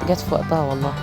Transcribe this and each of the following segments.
جت في وقتها والله.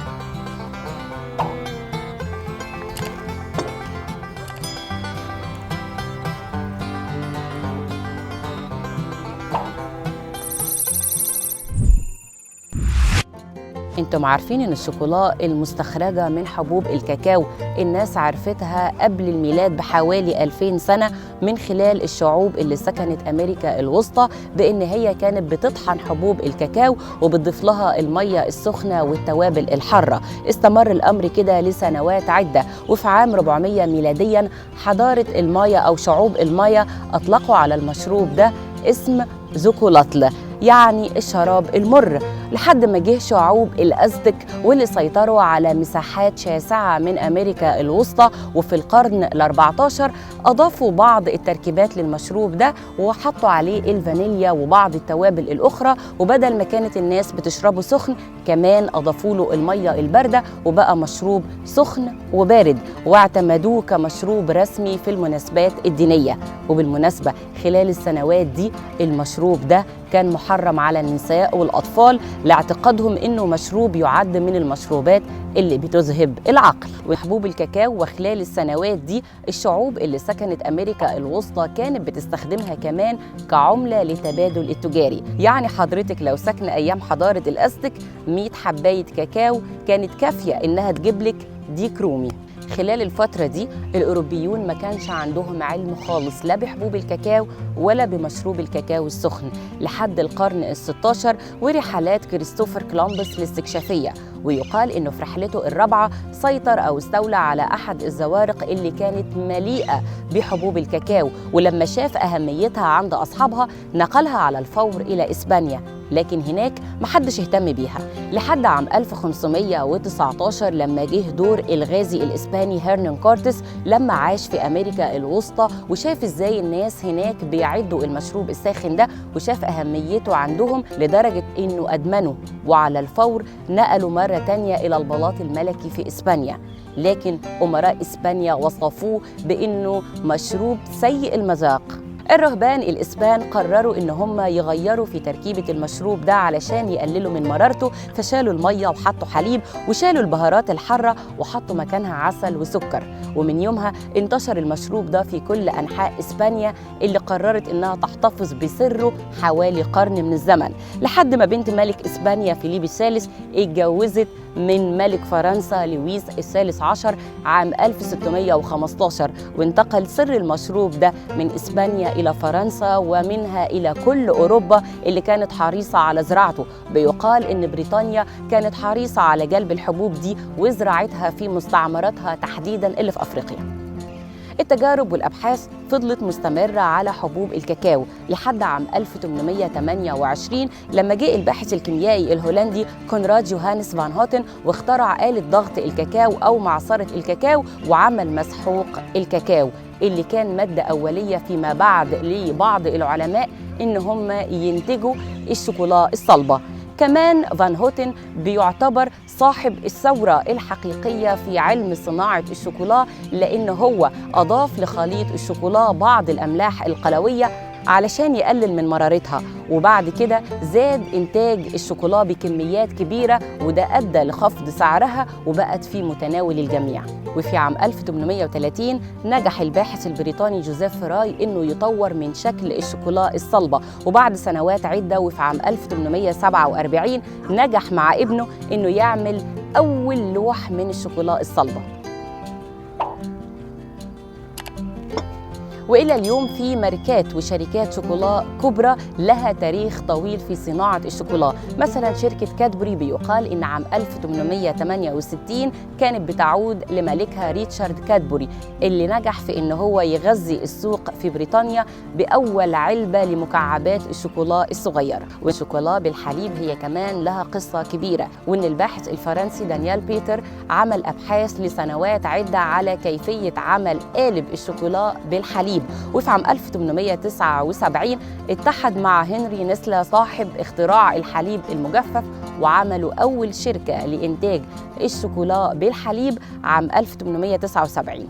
انتم عارفين ان الشوكولا المستخرجة من حبوب الكاكاو الناس عرفتها قبل الميلاد بحوالي 2000 سنة من خلال الشعوب اللي سكنت أمريكا الوسطى، بأن هي كانت بتطحن حبوب الكاكاو وبتضيف لها المية السخنة والتوابل الحارة. استمر الأمر كده لسنوات عدة، وفي عام 400 ميلاديا حضارة المايا أو شعوب المايا أطلقوا على المشروب ده اسم زوكولاتل، يعني الشراب المر، لحد ما جه شعوب الأزتك واللي سيطروا على مساحات شاسعة من أمريكا الوسطى. وفي القرن ال14 أضافوا بعض التركيبات للمشروب ده وحطوا عليه الفانيليا وبعض التوابل الأخرى، وبدل ما كانت الناس بتشربه سخن كمان أضافوا له المية الباردة وبقى مشروب سخن وبارد، واعتمدوه كمشروب رسمي في المناسبات الدينية. وبالمناسبة خلال السنوات دي المشروب ده كان محرم على النساء والأطفال لاعتقادهم إنه مشروب يعد من المشروبات اللي بتذهب العقل. وحبوب الكاكاو وخلال السنوات دي الشعوب اللي سكنت أمريكا الوسطى كانت بتستخدمها كمان كعملة للتبادل التجاري. يعني حضرتك لو ساكنة أيام حضارة الأزتك 100 حباية كاكاو كانت كافية إنها تجيب لك ديك رومي. خلال الفترة دي الأوروبيون ما كانش عندهم علم خالص لا بحبوب الكاكاو ولا بمشروب الكاكاو السخن لحد القرن ال16 ورحلات كريستوفر كولومبوس الاستكشافية. ويقال إنه في رحلته الرابعة سيطر أو استولى على أحد الزوارق اللي كانت مليئة بحبوب الكاكاو، ولما شاف أهميتها عند أصحابها نقلها على الفور إلى إسبانيا، لكن هناك محدش اهتم بيها لحد عام 1519 لما جه دور الغازي الإسباني هرنان كورتيس لما عاش في أمريكا الوسطى وشاف إزاي الناس هناك بيعدوا المشروب الساخن ده وشاف أهميته عندهم لدرجة إنه أدمنه، وعلى الفور نقلوا مرة تانية إلى البلاط الملكي في إسبانيا. لكن أمراء إسبانيا وصفوه بإنه مشروب سيء المذاق. الرهبان الإسبان قرروا إن هم يغيروا في تركيبة المشروب ده علشان يقللوا من مرارته، فشالوا المية وحطوا حليب وشالوا البهارات الحارة وحطوا مكانها عسل وسكر. ومن يومها انتشر المشروب ده في كل أنحاء إسبانيا اللي قررت إنها تحتفظ بسره حوالي قرن من الزمن، لحد ما بنت ملك إسبانيا فيليب الثالث اتجوزت من ملك فرنسا لويس الثالث عشر عام 1615، وانتقل سر المشروب ده من إسبانيا إلى فرنسا ومنها إلى كل أوروبا اللي كانت حريصة على زراعته. بيقال إن بريطانيا كانت حريصة على جلب الحبوب دي وزراعتها في مستعمراتها تحديداً اللي في أفريقيا. التجارب والأبحاث فضلت مستمرة على حبوب الكاكاو لحد عام 1828 لما جاء الباحث الكيميائي الهولندي كونراد جوهانس فان هوتن واخترع آلة ضغط الكاكاو أو معصرة الكاكاو وعمل مسحوق الكاكاو اللي كان مادة أولية فيما بعد لبعض العلماء إن هم ينتجوا الشوكولا الصلبة. كمان فان هوتن بيعتبر صاحب الثورة الحقيقية في علم صناعة الشوكولا، لأنه هو أضاف لخليط الشوكولا بعض الأملاح القلوية علشان يقلل من مرارتها، وبعد كده زاد إنتاج الشوكولا بكميات كبيرة وده أدى لخفض سعرها وبقت في متناول الجميع. وفي عام 1830 نجح الباحث البريطاني جوزيف فراي إنه يطور من شكل الشوكولا الصلبة، وبعد سنوات عدة وفي عام 1847 نجح مع ابنه إنه يعمل أول لوح من الشوكولا الصلبة. وإلى اليوم في ماركات وشركات شوكولا كبرى لها تاريخ طويل في صناعة الشوكولا. مثلا شركة كادبوري بيقال إن عام 1868 كانت بتعود لمالكها ريتشارد كادبوري اللي نجح في إن هو يغذي السوق في بريطانيا بأول علبة لمكعبات الشوكولا الصغيرة. والشوكولا بالحليب هي كمان لها قصة كبيرة، وإن الباحث الفرنسي دانيال بيتر عمل أبحاث لسنوات عدة على كيفية عمل قالب الشوكولا بالحليب. وفي عام 1879 اتحد مع هنري نسلة صاحب اختراع الحليب المجفف وعملوا أول شركة لإنتاج الشوكولا بالحليب عام 1879.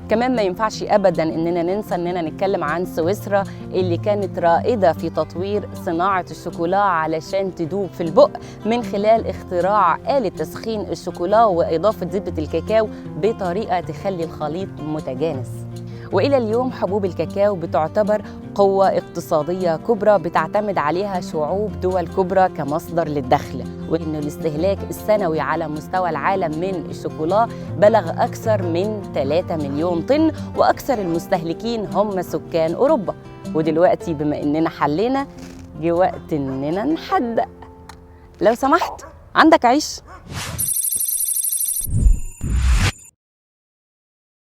كمان ما ينفعش أبدا إننا ننسى إننا نتكلم عن سويسرا اللي كانت رائدة في تطوير صناعة الشوكولا علشان تدوب في البق من خلال اختراع آلة تسخين الشوكولا وإضافة زبدة الكاكاو بطريقة تخلي الخليط متجانس. وإلى اليوم حبوب الكاكاو بتعتبر قوة اقتصادية كبرى بتعتمد عليها شعوب دول كبرى كمصدر للدخل، وإن الاستهلاك السنوي على مستوى العالم من الشوكولا بلغ أكثر من 3 مليون طن، وأكثر المستهلكين هم سكان أوروبا. ودلوقتي بما إننا حلينا جه وقت إننا نحدق. لو سمحت عندك عيش؟